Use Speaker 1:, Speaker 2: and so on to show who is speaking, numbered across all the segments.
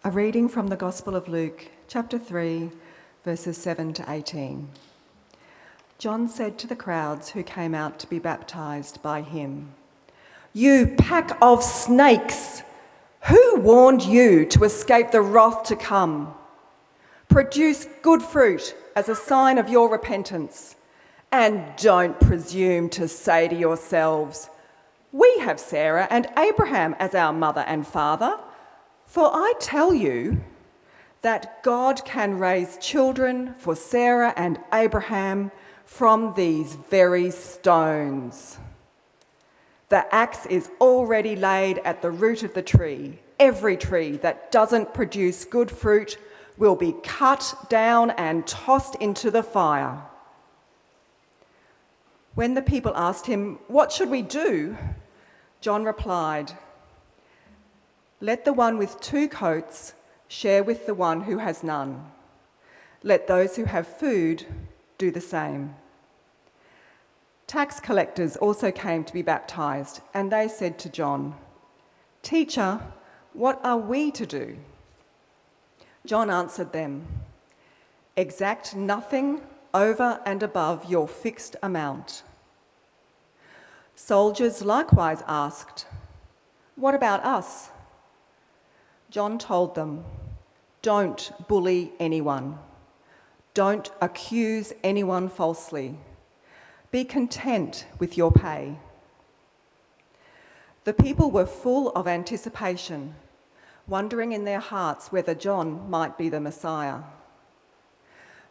Speaker 1: A reading from the Gospel of Luke, chapter 3, verses 7 to 18. John said to the crowds who came out to be baptised by him, "You pack of snakes! Who warned you to escape the wrath to come? Produce good fruit as a sign of your repentance, and don't presume to say to yourselves, 'We have Sarah and Abraham as our mother and father.' For I tell you that God can raise children for Sarah and Abraham from these very stones. The axe is already laid at the root of the tree. Every tree that doesn't produce good fruit will be cut down and tossed into the fire." When the people asked him, "What should we do?" John replied, "Let the one with 2 coats share with the one who has none. Let those who have food do the same." Tax collectors also came to be baptised, and they said to John, "Teacher, what are we to do?" John answered them, "Exact nothing over and above your fixed amount." Soldiers likewise asked, "What about us?" John told them, "Don't bully anyone. Don't accuse anyone falsely. Be content with your pay." The people were full of anticipation, wondering in their hearts whether John might be the Messiah.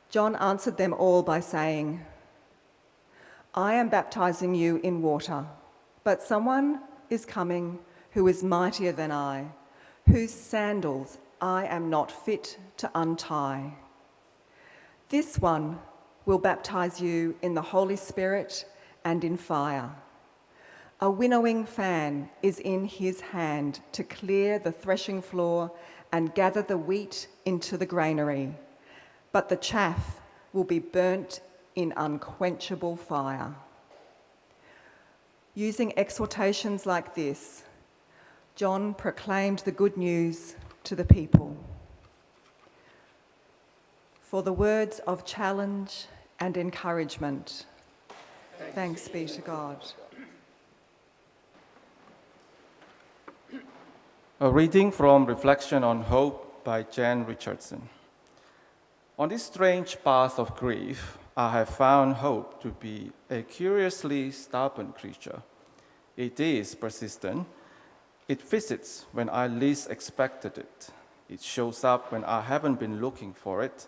Speaker 1: John answered them all by saying, "I am baptizing you in water, but someone is coming who is mightier than I, whose sandals I am not fit to untie. This one will baptize you in the Holy Spirit and in fire. A winnowing fan is in his hand to clear the threshing floor and gather the wheat into the granary, but the chaff will be burnt in unquenchable fire." Using exhortations like this, John proclaimed the good news to the people. For the words of challenge and encouragement, thanks be to God.
Speaker 2: A reading from Reflection on Hope by Jan Richardson. On this strange path of grief, I have found hope to be a curiously stubborn creature. It is persistent. It visits when I least expected it. It shows up when I haven't been looking for it.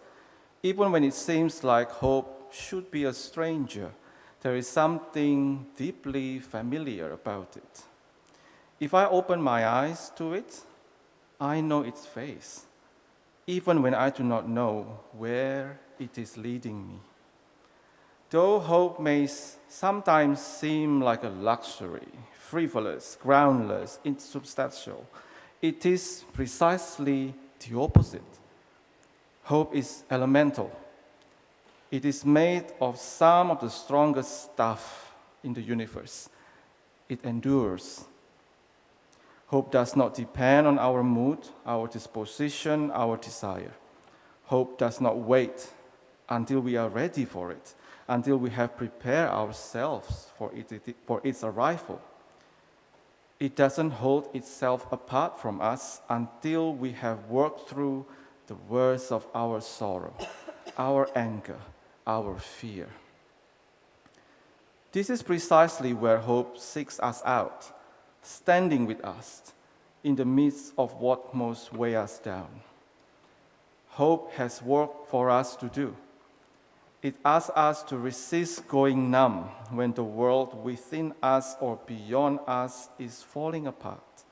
Speaker 2: Even when it seems like hope should be a stranger, there is something deeply familiar about it. If I open my eyes to it, I know its face, even when I do not know where it is leading me. Though hope may sometimes seem like a luxury, frivolous, groundless, insubstantial, it is precisely the opposite. Hope is elemental. It is made of some of the strongest stuff in the universe. It endures. Hope does not depend on our mood, our disposition, our desire. Hope does not wait until we are ready for it, until we have prepared ourselves for its arrival. It doesn't hold itself apart from us until we have worked through the worst of our sorrow, our anger, our fear. This is precisely where hope seeks us out, standing with us in the midst of what most weigh us down. Hope has work for us to do. It asks us to resist going numb when the world within us or beyond us is falling apart.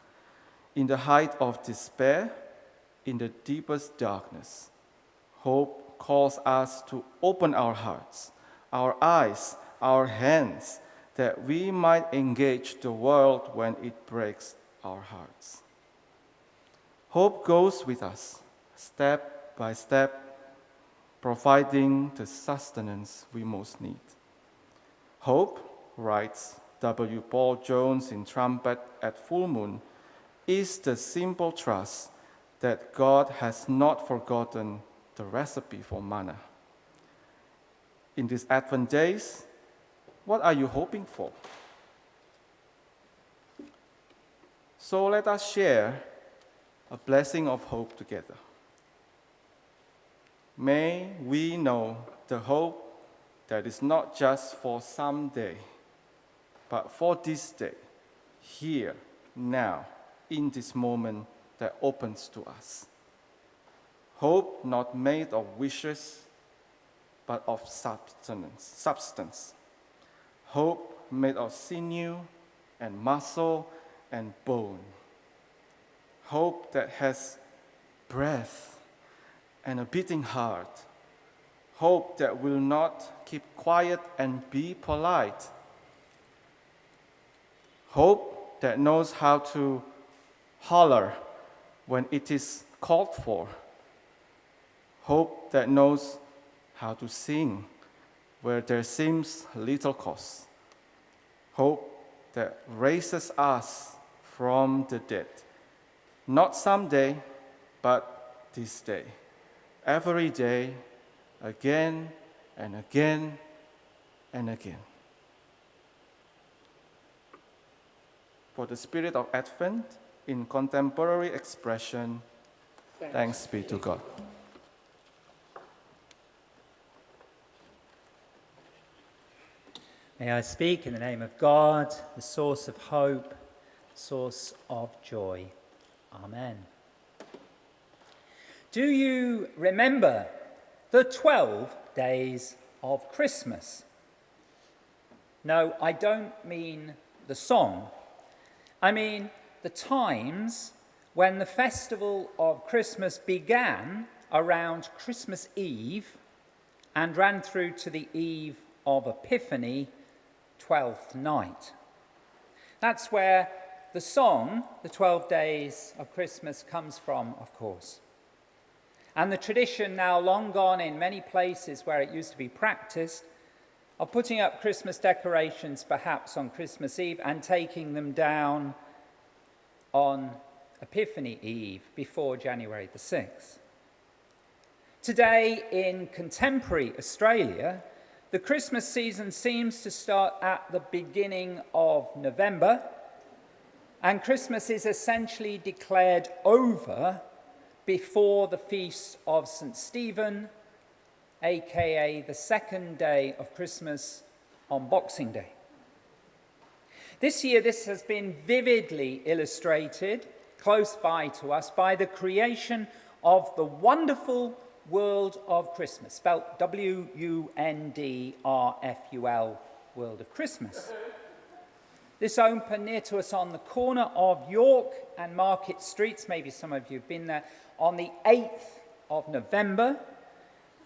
Speaker 2: In the height of despair, in the deepest darkness, hope calls us to open our hearts, our eyes, our hands, that we might engage the world when it breaks our hearts. Hope goes with us, step by step, providing the sustenance we most need. Hope, writes W. Paul Jones in Trumpet at Full Moon, is the simple trust that God has not forgotten the recipe for manna. In these Advent days, what are you hoping for? So let us share a blessing of hope together. May we know the hope that is not just for someday, but for this day, here, now, in this moment that opens to us. Hope not made of wishes, but of substance. Hope made of sinew and muscle and bone. Hope that has breath and a beating heart. Hope that will not keep quiet and be polite. Hope that knows how to holler when it is called for. Hope that knows how to sing where there seems little cause. Hope that raises us from the dead. Not someday, but this day. Every day, again and again and again. For the spirit of Advent, in contemporary expression, thanks be to God.
Speaker 3: May I speak in the name of God, the source of hope, source of joy. Amen. Do you remember the 12 days of Christmas? No, I don't mean the song. I mean the times when the festival of Christmas began around Christmas Eve and ran through to the eve of Epiphany, 12th night. That's where the song, the 12 days of Christmas, comes from, of course. And the tradition, now long gone in many places where it used to be practiced, of putting up Christmas decorations perhaps on Christmas Eve and taking them down on Epiphany Eve before January the 6th. Today, in contemporary Australia, the Christmas season seems to start at the beginning of November, and Christmas is essentially declared over before the feast of St. Stephen, aka the second day of Christmas on Boxing Day. This year, this has been vividly illustrated close by to us by the creation of the wonderful world of Christmas, spelt W-U-N-D-R-F-U-L, World of Christmas. This opened near to us on the corner of York and Market Streets, maybe some of you have been there, on the 8th of November,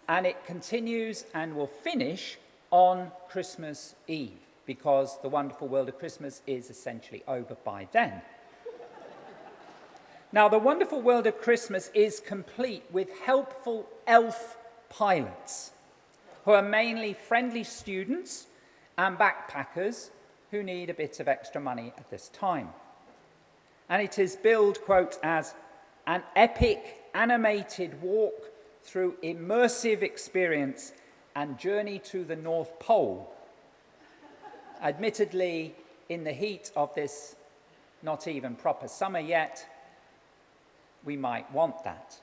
Speaker 3: and it continues and will finish on Christmas Eve, because the wonderful world of Christmas is essentially over by then. Now, the wonderful world of Christmas is complete with helpful elf pilots, who are mainly friendly students and backpackers who need a bit of extra money at this time. And it is billed, quote, as an epic animated walk through immersive experience and journey to the North Pole. Admittedly, in the heat of this not even proper summer yet, we might want that.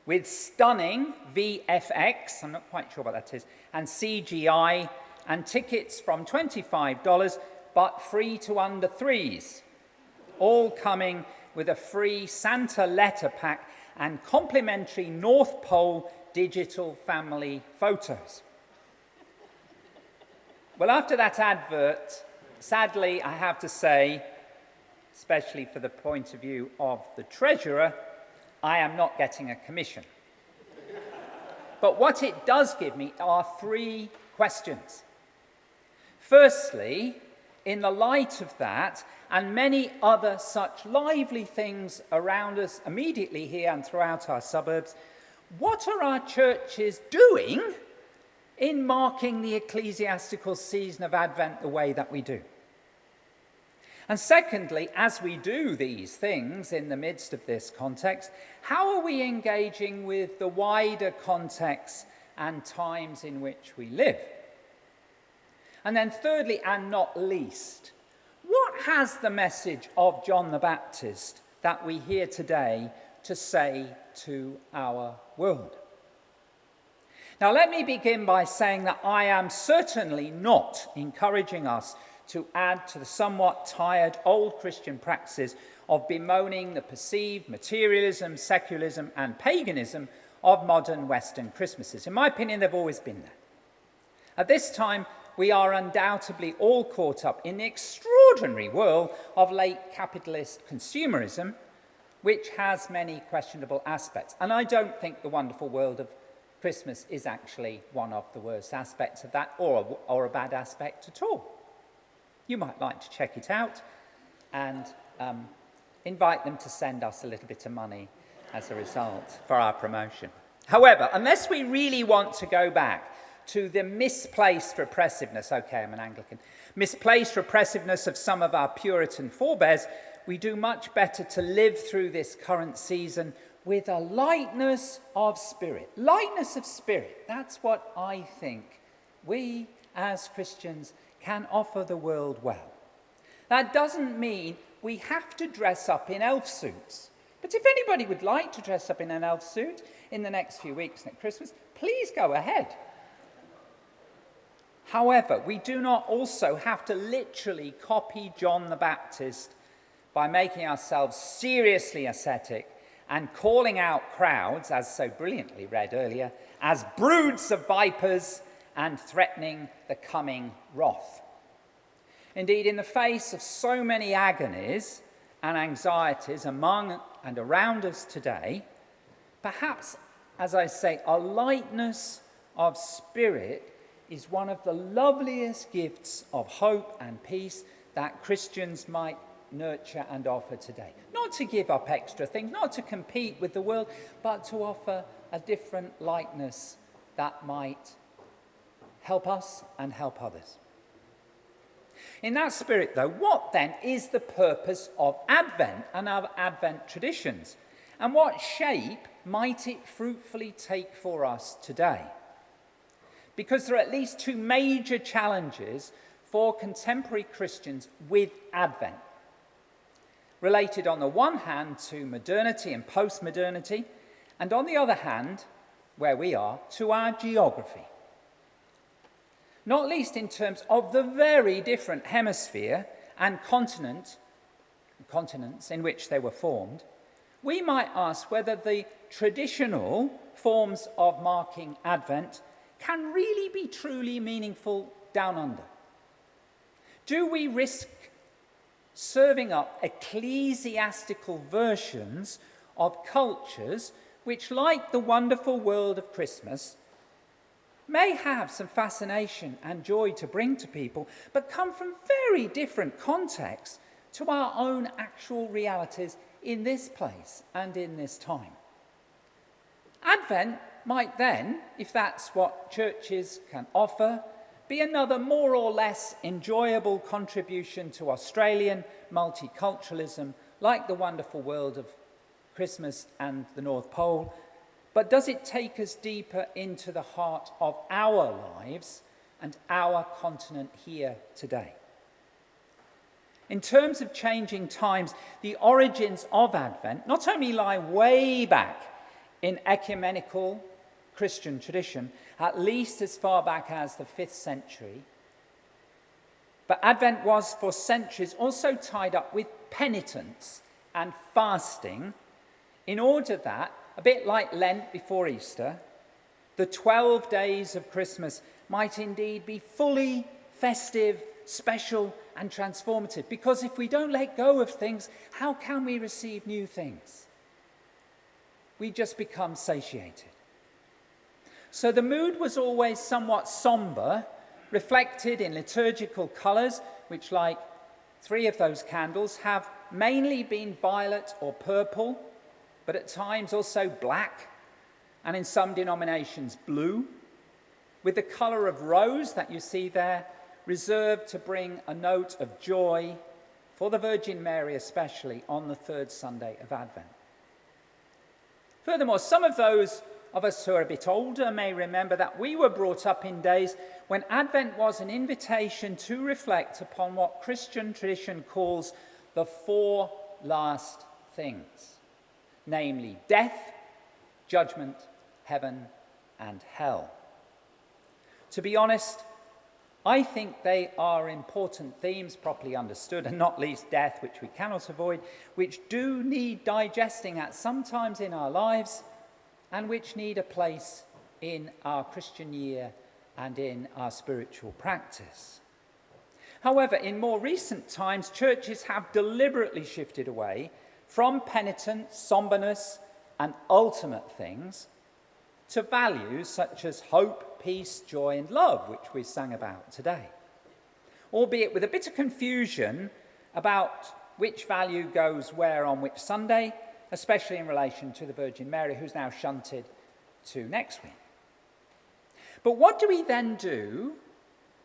Speaker 3: With stunning VFX, I'm not quite sure what that is, and CGI, and tickets from $25, but free to under threes, all coming with a free Santa letter pack and complimentary North Pole digital family photos. Well, after that advert, sadly, I have to say, especially for the point of view of the treasurer, I am not getting a commission. But what it does give me are three questions. Firstly, in the light of that, and many other such lively things around us immediately here and throughout our suburbs, what are our churches doing in marking the ecclesiastical season of Advent the way that we do? And secondly, as we do these things in the midst of this context, how are we engaging with the wider context and times in which we live? And then thirdly, and not least, what has the message of John the Baptist that we hear today to say to our world? Now, let me begin by saying that I am certainly not encouraging us to add to the somewhat tired old Christian practices of bemoaning the perceived materialism, secularism, and paganism of modern Western Christmases. In my opinion, they've always been there. At this time, we are undoubtedly all caught up in the extraordinary world of late capitalist consumerism, which has many questionable aspects. And I don't think the wonderful world of Christmas is actually one of the worst aspects of that, or a bad aspect at all. You might like to check it out and invite them to send us a little bit of money as a result for our promotion. However, unless we really want to go back to the misplaced repressiveness, okay, I'm an Anglican, misplaced repressiveness of some of our Puritan forebears, we do much better to live through this current season with a lightness of spirit. Lightness of spirit, that's what I think we as Christians can offer the world well. That doesn't mean we have to dress up in elf suits. But if anybody would like to dress up in an elf suit in the next few weeks at Christmas, please go ahead. However, we do not also have to literally copy John the Baptist by making ourselves seriously ascetic and calling out crowds, as so brilliantly read earlier, as broods of vipers and threatening the coming wrath. Indeed, in the face of so many agonies and anxieties among and around us today, perhaps, as I say, a lightness of spirit is one of the loveliest gifts of hope and peace that Christians might nurture and offer today. Not to give up extra things, not to compete with the world, but to offer a different lightness that might help us and help others. In that spirit, though, what then is the purpose of Advent and our Advent traditions? And what shape might it fruitfully take for us today? Because there are at least two major challenges for contemporary Christians with Advent. Related on the one hand to modernity and post-modernity, and on the other hand, where we are, to our geography. Not least in terms of the very different hemisphere and continents in which they were formed, we might ask whether the traditional forms of marking Advent can really be truly meaningful down under. Do we risk serving up ecclesiastical versions of cultures which, like the wonderful world of Christmas, may have some fascination and joy to bring to people, but come from very different contexts to our own actual realities in this place and in this time? Advent might then, if that's what churches can offer, be another more or less enjoyable contribution to Australian multiculturalism, like the wonderful world of Christmas and the North Pole. But does it take us deeper into the heart of our lives and our continent here today? In terms of changing times, the origins of Advent not only lie way back in ecumenical Christian tradition, at least as far back as the 5th century, but Advent was for centuries also tied up with penitence and fasting in order that, a bit like Lent before Easter, the 12 days of Christmas might indeed be fully festive, special, and transformative. Because if we don't let go of things, how can we receive new things? We just become satiated. So the mood was always somewhat somber, reflected in liturgical colours, which, like 3 of those candles, have mainly been violet or purple, but at times also black, and in some denominations blue, with the colour of rose that you see there reserved to bring a note of joy for the Virgin Mary especially, on the third Sunday of Advent. Furthermore, some of those of us who are a bit older may remember that we were brought up in days when Advent was an invitation to reflect upon what Christian tradition calls the four last things, namely death, judgment, heaven, and hell. To be honest, I think they are important themes, properly understood, and not least death, which we cannot avoid, which do need digesting at some times in our lives, and which need a place in our Christian year and in our spiritual practice. However, in more recent times, churches have deliberately shifted away from penitence, somberness, and ultimate things to values such as hope, peace, joy, and love, which we sang about today, albeit with a bit of confusion about which value goes where on which Sunday, especially in relation to the Virgin Mary, who's now shunted to next week. But what do we then do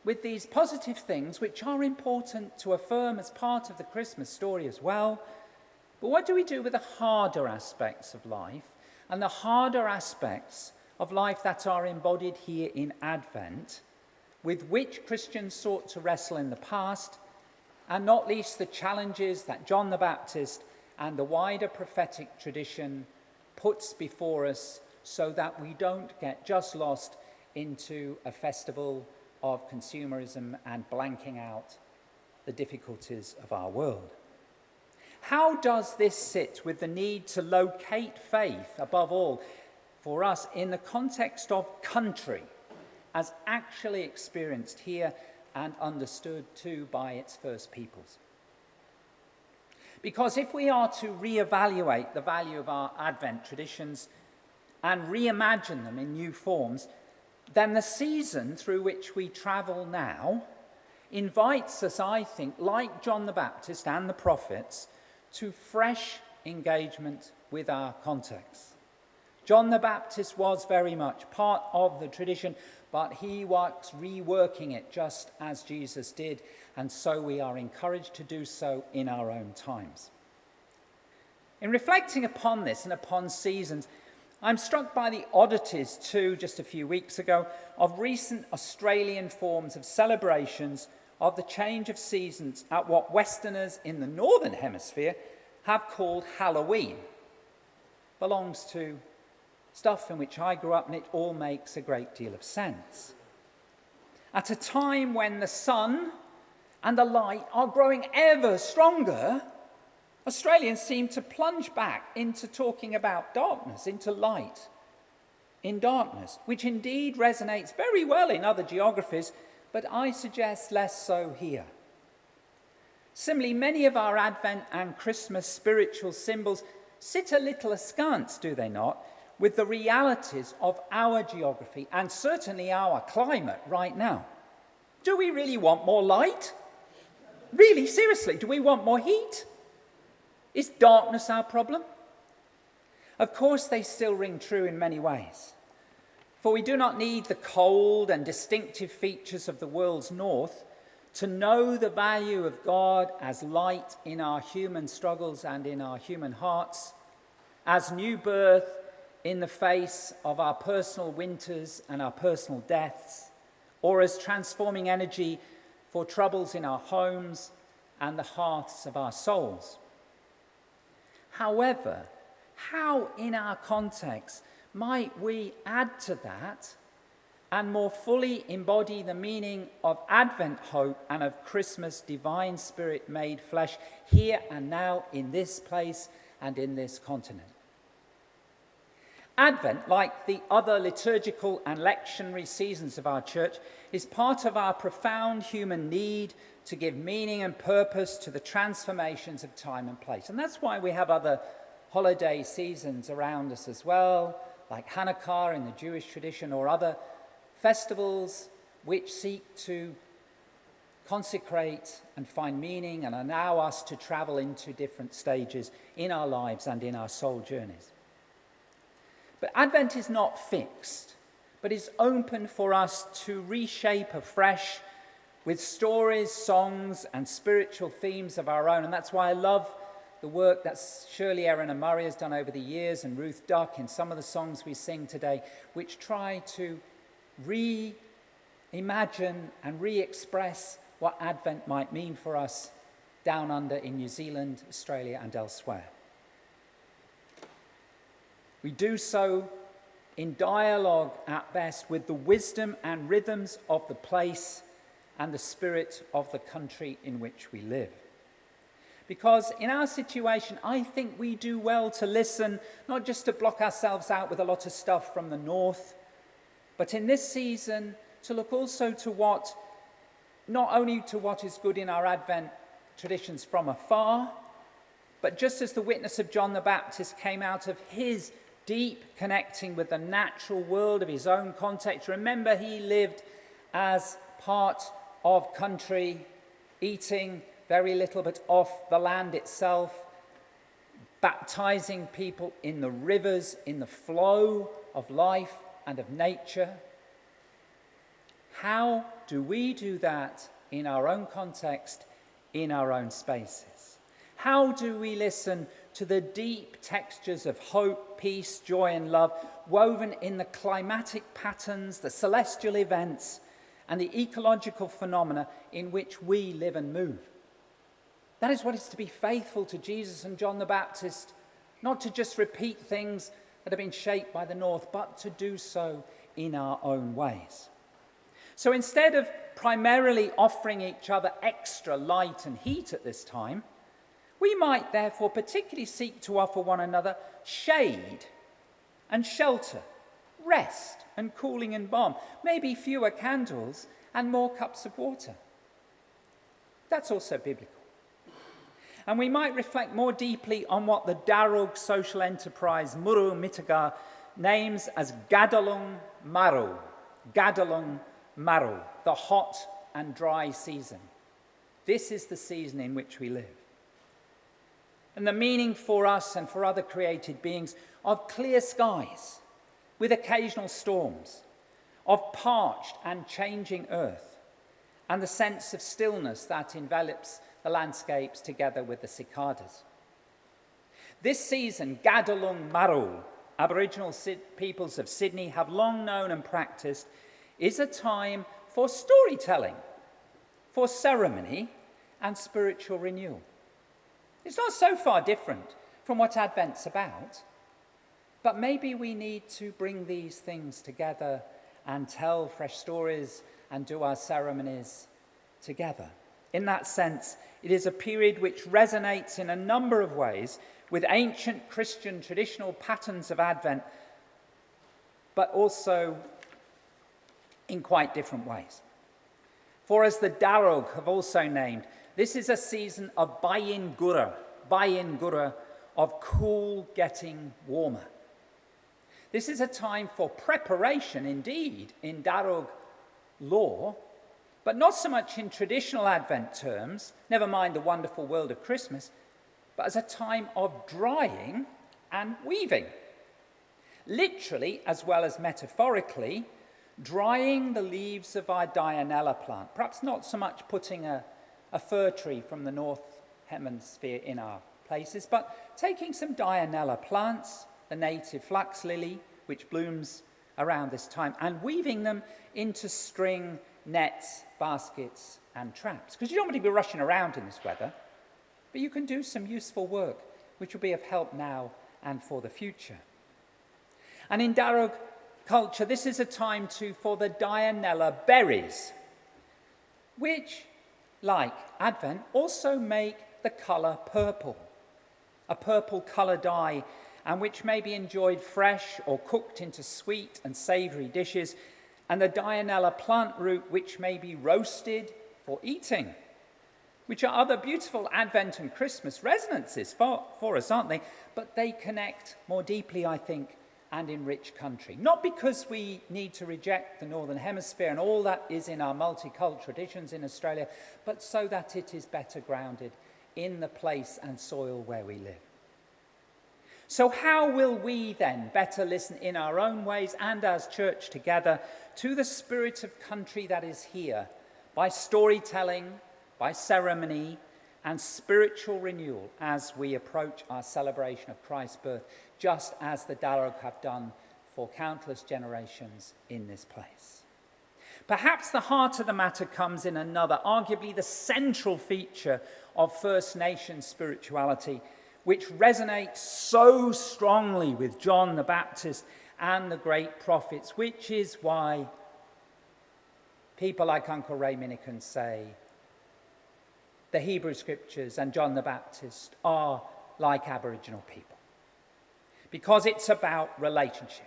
Speaker 3: with these positive things, which are important to affirm as part of the Christmas story as well? But what do we do with the harder aspects of life, and the harder aspects of life that are embodied here in Advent, with which Christians sought to wrestle in the past, and not least the challenges that John the Baptist and the wider prophetic tradition puts before us, so that we don't get just lost into a festival of consumerism and blanking out the difficulties of our world. How does this sit with the need to locate faith, above all, for us in the context of country, as actually experienced here and understood too by its first peoples? Because if we are to reevaluate the value of our Advent traditions and reimagine them in new forms, then the season through which we travel now invites us, I think, like John the Baptist and the prophets, to fresh engagement with our context. John the Baptist was very much part of the tradition, but he was reworking it just as Jesus did, and so we are encouraged to do so in our own times. In reflecting upon this and upon seasons, I'm struck by the oddities too, just a few weeks ago, of recent Australian forms of celebrations of the change of seasons at what Westerners in the Northern Hemisphere have called Halloween. Belongs to stuff in which I grew up, and it all makes a great deal of sense. At a time when the sun and the light are growing ever stronger, Australians seem to plunge back into talking about darkness, into light in darkness, which indeed resonates very well in other geographies, but I suggest less so here. Similarly, many of our Advent and Christmas spiritual symbols sit a little askance, do they not, with the realities of our geography and certainly our climate right now. Do we really want more light? Really, seriously, do we want more heat? Is darkness our problem? Of course, they still ring true in many ways. For we do not need the cold and distinctive features of the world's north to know the value of God as light in our human struggles and in our human hearts, as new birth in the face of our personal winters and our personal deaths, or as transforming energy for troubles in our homes and the hearths of our souls. However, how in our context might we add to that and more fully embody the meaning of Advent hope and of Christmas divine spirit made flesh here and now in this place and in this continent? Advent, like the other liturgical and lectionary seasons of our church, is part of our profound human need to give meaning and purpose to the transformations of time and place. And that's why we have other holiday seasons around us as well, like Hanukkah in the Jewish tradition, or other festivals which seek to consecrate and find meaning and allow us to travel into different stages in our lives and in our soul journeys. But Advent is not fixed, but is open for us to reshape afresh with stories, songs, and spiritual themes of our own. And that's why I love the work that Shirley, Erin and Murray has done over the years, and Ruth Duck in some of the songs we sing today, which try to reimagine and re-express what Advent might mean for us down under in New Zealand, Australia, and elsewhere. We do so in dialogue at best with the wisdom and rhythms of the place and the spirit of the country in which we live. Because in our situation, I think we do well to listen, not just to block ourselves out with a lot of stuff from the north, but in this season to look also to what, not only to what is good in our Advent traditions from afar, but just as the witness of John the Baptist came out of his deep connecting with the natural world of his own context. Remember, he lived as part of country, eating very little but off the land itself, baptizing people in the rivers, in the flow of life and of nature. How do we do that in our own context, in our own spaces? How do we listen to the deep textures of hope, peace, joy, and love woven in the climatic patterns, the celestial events, and the ecological phenomena in which we live and move? That is what it is to be faithful to Jesus and John the Baptist, not to just repeat things that have been shaped by the North, but to do so in our own ways. So instead of primarily offering each other extra light and heat at this time, we might therefore particularly seek to offer one another shade and shelter, rest and cooling and balm, maybe fewer candles and more cups of water. That's also biblical. And we might reflect more deeply on what the Darug social enterprise Muru Mitaga names as Gadalung Maru, the hot and dry season. This is the season in which we live. And the meaning for us and for other created beings of clear skies with occasional storms, of parched and changing earth, and the sense of stillness that envelops the landscapes together with the cicadas. This season, Gadalung Maru, Aboriginal peoples of Sydney have long known and practiced, is a time for storytelling, for ceremony and spiritual renewal. It's not so far different from what Advent's about, but maybe we need to bring these things together and tell fresh stories and do our ceremonies together. In that sense, it is a period which resonates in a number of ways with ancient Christian traditional patterns of Advent, but also in quite different ways. For as the Darug have also named, this is a season of Bayin Gura, of cool getting warmer. This is a time for preparation, indeed, in Darug law, but not so much in traditional Advent terms, never mind the wonderful world of Christmas, but as a time of drying and weaving. Literally, as well as metaphorically, drying the leaves of our dianella plant. Perhaps not so much putting a fir tree from the North Hemisphere in our places, but taking some dianella plants, the native flax lily, which blooms around this time, and weaving them into string nets, baskets, and traps. Because you don't want to be rushing around in this weather, but you can do some useful work, which will be of help now and for the future. And in Darug culture, this is a time too for the dianella berries, which, like Advent, also make the colour purple, a purple colour dye, and which may be enjoyed fresh or cooked into sweet and savoury dishes, and the dianella plant root, which may be roasted for eating, which are other beautiful Advent and Christmas resonances for us, aren't they? But they connect more deeply, I think, and enrich country. Not because we need to reject the Northern Hemisphere and all that is in our multicultural traditions in Australia, but so that it is better grounded in the place and soil where we live. So how will we then better listen in our own ways and as church together to the spirit of country that is here, by storytelling, by ceremony, and spiritual renewal as we approach our celebration of Christ's birth, just as the Darug have done for countless generations in this place. Perhaps the heart of the matter comes in another, arguably the central feature of First Nations spirituality, which resonates so strongly with John the Baptist and the great prophets, which is why people like Uncle Ray Minikin say the Hebrew Scriptures and John the Baptist are like Aboriginal people, because it's about relationship.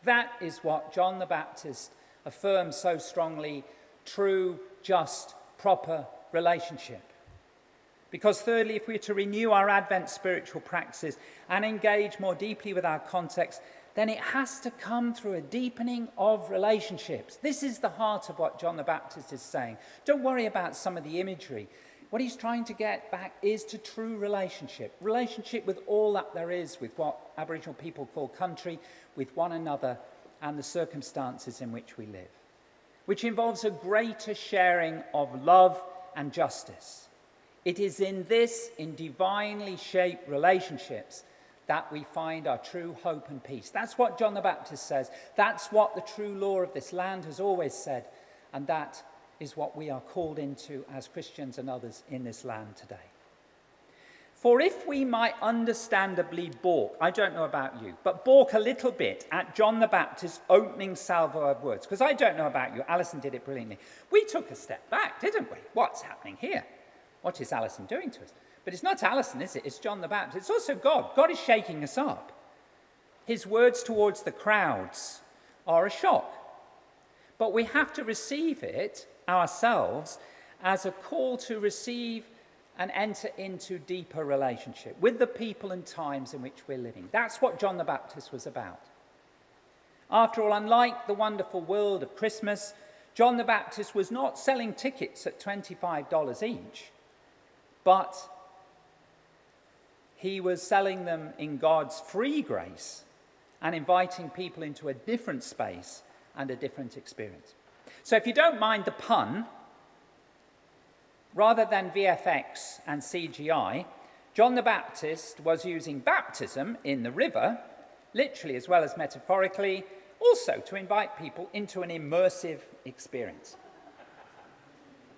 Speaker 3: That is what John the Baptist affirms so strongly: true, just, proper relationship. Because thirdly, if we're to renew our Advent spiritual practices and engage more deeply with our context, then it has to come through a deepening of relationships. This is the heart of what John the Baptist is saying. Don't worry about some of the imagery. What he's trying to get back is to true relationship with all that there is, with what Aboriginal people call country, with one another and the circumstances in which we live, which involves a greater sharing of love and justice. It is in divinely shaped relationships that we find our true hope and peace. That's what John the Baptist says. That's what the true law of this land has always said. And that is what we are called into as Christians and others in this land today. For if we might understandably balk, I don't know about you, but balk a little bit at John the Baptist's opening salvo of words, because I don't know about you, Alison did it brilliantly. We took a step back, didn't we? What's happening here? What is Alison doing to us? But it's not Alison, is it? It's John the Baptist. It's also God. God is shaking us up. His words towards the crowds are a shock. But we have to receive it ourselves as a call to receive and enter into deeper relationship with the people and times in which we're living. That's what John the Baptist was about. After all, unlike the wonderful world of Christmas, John the Baptist was not selling tickets at $25 each, but he was selling them in God's free grace and inviting people into a different space and a different experience. So if you don't mind the pun, rather than VFX and CGI, John the Baptist was using baptism in the river, literally as well as metaphorically, also to invite people into an immersive experience.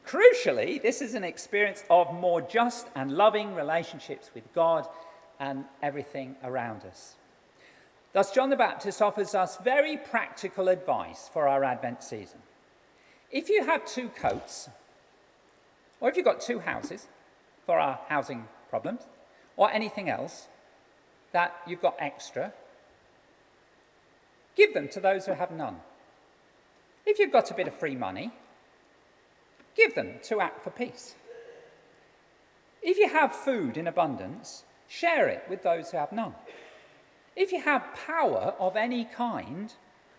Speaker 3: Crucially, this is an experience of more just and loving relationships with God and everything around us. Thus, John the Baptist offers us very practical advice for our Advent season. If you have 2 coats, or if you've got 2 houses for our housing problems, or anything else that you've got extra, give them to those who have none. If you've got a bit of free money, give them to Act for Peace. If you have food in abundance, share it with those who have none. If you have power of any kind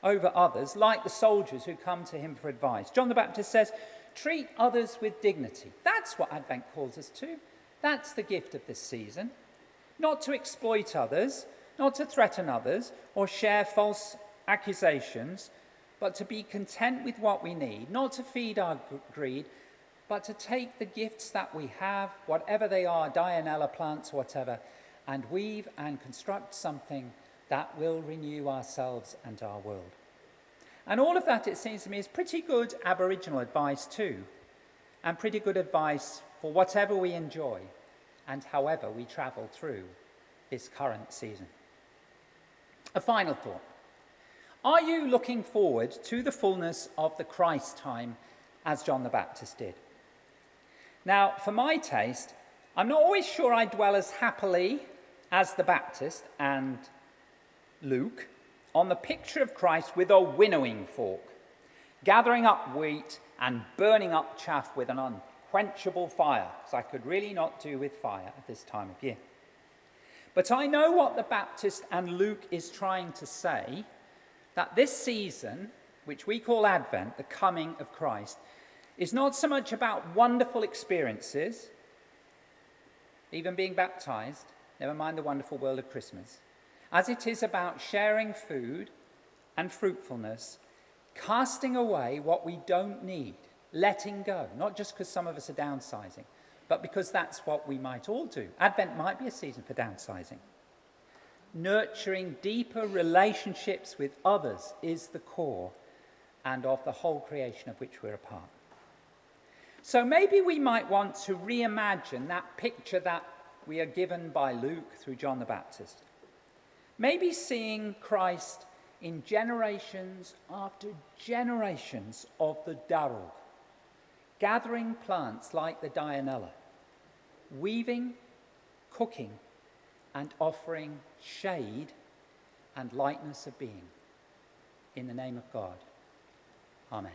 Speaker 3: over others, like the soldiers who come to him for advice, John the Baptist says, treat others with dignity. That's what Advent calls us to. That's the gift of this season. Not to exploit others, not to threaten others, or share false accusations, but to be content with what we need, not to feed our greed, but to take the gifts that we have, whatever they are, dianella plants or whatever, and weave and construct something that will renew ourselves and our world. And all of that, it seems to me, is pretty good Aboriginal advice too, and pretty good advice for whatever we enjoy and however we travel through this current season. A final thought. Are you looking forward to the fullness of the Christ time as John the Baptist did? Now, for my taste, I'm not always sure I dwell as happily as the Baptist and Luke on the picture of Christ with a winnowing fork, gathering up wheat and burning up chaff with an unquenchable fire, because I could really not do with fire at this time of year. But I know what the Baptist and Luke is trying to say, that this season, which we call Advent, the coming of Christ, is not so much about wonderful experiences, even being baptized, never mind the wonderful world of Christmas, as it is about sharing food and fruitfulness, casting away what we don't need, letting go, not just because some of us are downsizing, but because that's what we might all do. Advent might be a season for downsizing. Nurturing deeper relationships with others is the core and of the whole creation of which we're a part. So maybe we might want to reimagine that picture that we are given by Luke through John the Baptist. Maybe seeing Christ in generations after generations of the darug, gathering plants like the dianella, weaving, cooking, and offering shade and lightness of being. In the name of God, amen.